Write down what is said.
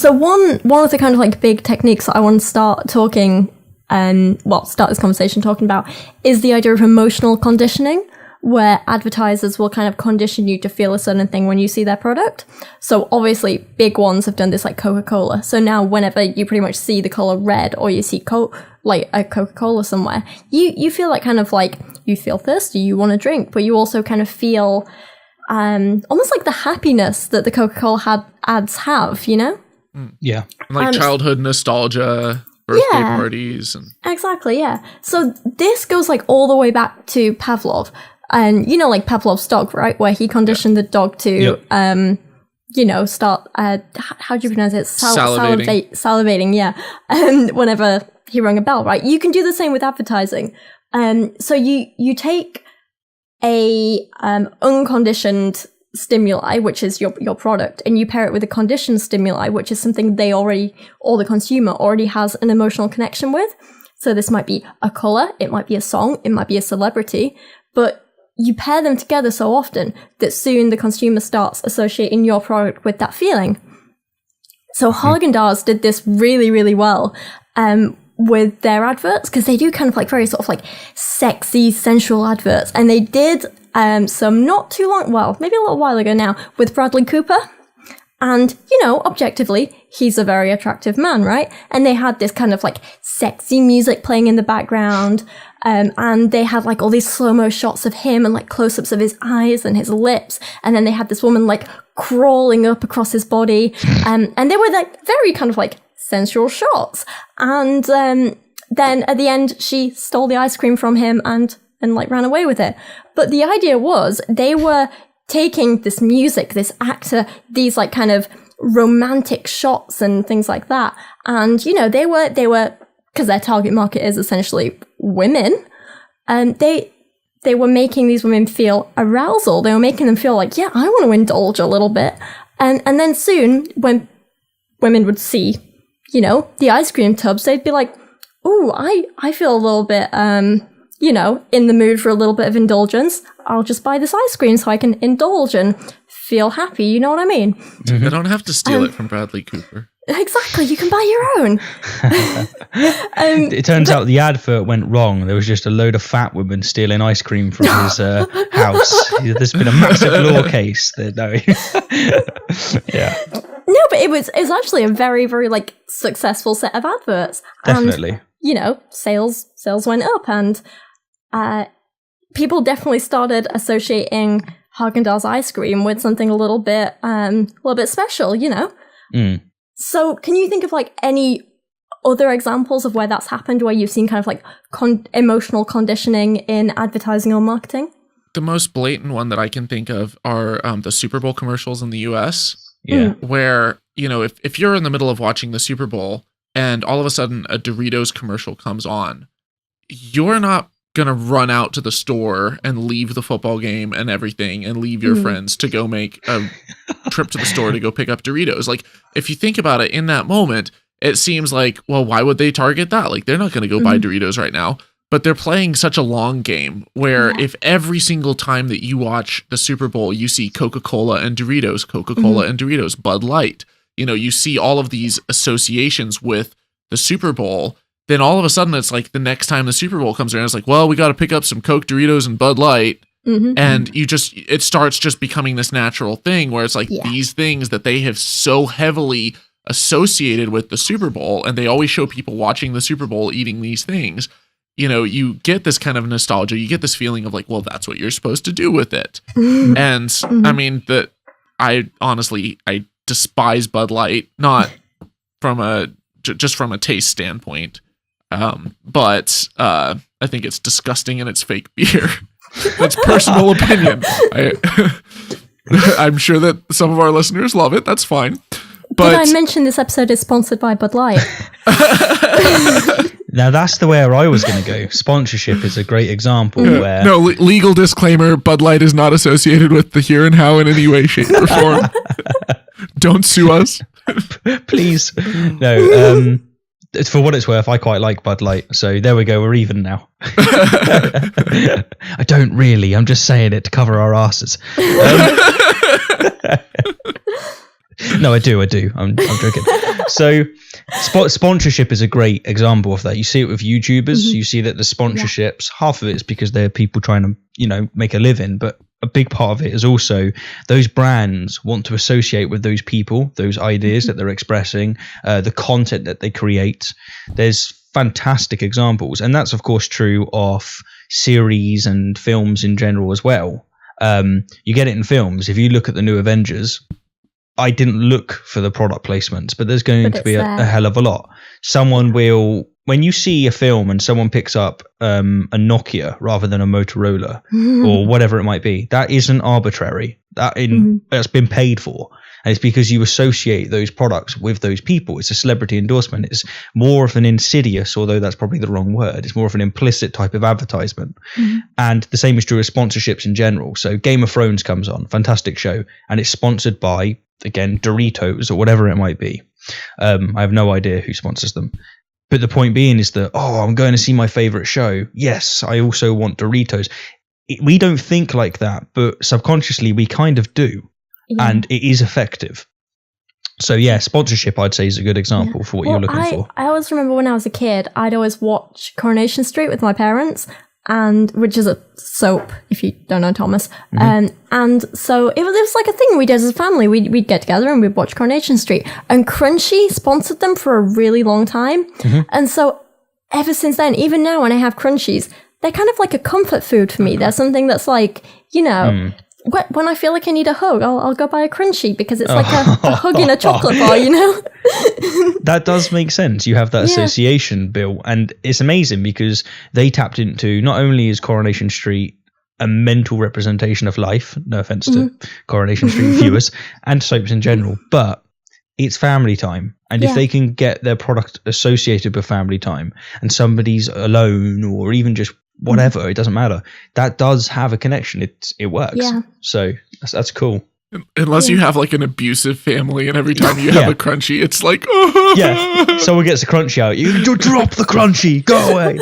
So one of the kind of like big techniques that I want to start talking, start this conversation talking about is the idea of emotional conditioning, where advertisers will kind of condition you to feel a certain thing when you see their product. So obviously big ones have done this, like Coca-Cola. So now whenever you pretty much see the color red, or you see like a Coca-Cola somewhere, you feel like kind of like, you feel thirsty, you want to drink, but you also kind of feel almost like the happiness that the Coca-Cola ads have, you know? Yeah. Like childhood nostalgia, birthday parties. And exactly, yeah. So this goes like all the way back to Pavolv. And, you know, like Pavlov's dog, right? Where he conditioned the dog to, start, how do you pronounce it? Salivating, yeah. And whenever he rang a bell, right? You can do the same with advertising. So you take a unconditioned stimuli, which is your product, and you pair it with a conditioned stimuli, which is something the consumer already has an emotional connection with. So this might be a color, it might be a song, it might be a celebrity, but you pair them together so often that soon the consumer starts associating your product with that feeling. So Haagen-Dazs did this really, really well with their adverts, because they do kind of like very sort of like sexy, sensual adverts. And they did some not too long, well, maybe a little while ago now, with Bradley Cooper. And, you know, objectively, he's a very attractive man, right? And they had this kind of like sexy music playing in the background. And they had like all these slow-mo shots of him and like close-ups of his eyes and his lips. And then they had this woman like crawling up across his body. And they were like very kind of like sensual shots. And then at the end, she stole the ice cream from him and like ran away with it. But the idea was they were taking this music, this actor, these like kind of romantic shots and things like that. And, you know, they were, because their target market is essentially women, and they were making these women feel arousal. They were making them feel like, yeah, I want to indulge a little bit. And then soon, when women would see, you know, the ice cream tubs, they'd be like, ooh, I feel a little bit, you know, in the mood for a little bit of indulgence. I'll just buy this ice cream so I can indulge and feel happy. You know what I mean? Mm-hmm. I don't have to steal it from Bradley Cooper. Exactly. You can buy your own. It turns out the advert went wrong. There was just a load of fat women stealing ice cream from his house. There's been a massive law case. No. Yeah. No, but it was actually a very, very like successful set of adverts. Definitely. And, you know, sales went up, and people definitely started associating Haagen-Dazs ice cream with something a little bit special, you know? Mm. So can you think of like any other examples of where that's happened, where you've seen kind of like emotional conditioning in advertising or marketing? The most blatant one that I can think of are the Super Bowl commercials in the US. Yeah. Where, you know, if you're in the middle of watching the Super Bowl and all of a sudden a Doritos commercial comes on, you're not going to run out to the store and leave the football game and everything and leave your friends to go make a trip to the store to go pick up Doritos. Like, if you think about it in that moment, it seems like, well, why would they target that? Like, they're not going to go buy Doritos right now. But they're playing such a long game where if every single time that you watch the Super Bowl, you see Coca-Cola and Doritos, Coca-Cola and Doritos, Bud Light, you know, you see all of these associations with the Super Bowl, then all of a sudden it's like the next time the Super Bowl comes around, it's like, well, we got to pick up some Coke, Doritos, and Bud Light. And it starts just becoming this natural thing where it's like these things that they have so heavily associated with the Super Bowl, and they always show people watching the Super Bowl eating these things. You know, you get this kind of nostalgia. You get this feeling of like, well, that's what you're supposed to do with it. And I mean, I despise Bud Light, not from just from a taste standpoint. But I think it's disgusting and it's fake beer. That's personal opinion. I'm sure that some of our listeners love it. That's fine. But did I mention this episode is sponsored by Bud Light? Now that's the way I was going to go. Sponsorship is a great example where... No, legal disclaimer, Bud Light is not associated with the Here and How in any way, shape, or form. Don't sue us. Please. No, for what it's worth, I quite like Bud Light. So there we go, we're even now. I don't really, I'm just saying it to cover our asses. No, I do. I'm joking. So sponsorship is a great example of that. You see it with YouTubers. You see that the sponsorships, half of it is because they're people trying to, make a living, but a big part of it is also those brands want to associate with those people, those ideas that they're expressing, the content that they create. There's fantastic examples, and that's of course true of series and films in general as well. You get it in films. If you look at the new Avengers, I didn't look for the product placements, but there's going to be a hell of a lot. Someone will, when you see a film and someone picks up a Nokia rather than a Motorola or whatever it might be, that isn't arbitrary. That's been paid for. And it's because you associate those products with those people. It's a celebrity endorsement. It's more of an insidious, although that's probably the wrong word. It's more of an implicit type of advertisement. And the same is true of sponsorships in general. So Game of Thrones comes on, fantastic show, and it's sponsored by, again, Doritos or whatever it might be. I have no idea who sponsors them. But the point being is that, I'm going to see my favorite show. Yes, I also want Doritos. We don't think like that, but subconsciously we kind of do. Yeah. And it is effective. So yeah, sponsorship I'd say is a good example for what you're looking for. I always remember when I was a kid, I'd always watch Coronation Street with my parents, and which is a soap, if you don't know, Thomas. And so it was like a thing we did as a family. We'd get together and we'd watch Coronation Street. And Crunchy sponsored them for a really long time. And so ever since then, even now when I have Crunchies, they're kind of like a comfort food for me. They're something that's like, when I feel like I need a hug, I'll go buy a Crunchie because it's like a hug in a chocolate bar, That does make sense. You have that association, Bill, and it's amazing because they tapped into, not only is Coronation Street a mental representation of life, no offense to Coronation Street viewers and soaps in general, but it's family time. And if they can get their product associated with family time and somebody's alone or even just whatever, it doesn't matter, that does have a connection. It works. So that's cool. Unless you have like an abusive family and every time you have a Crunchie, it's like someone gets a Crunchie out, you drop the Crunchie, go away.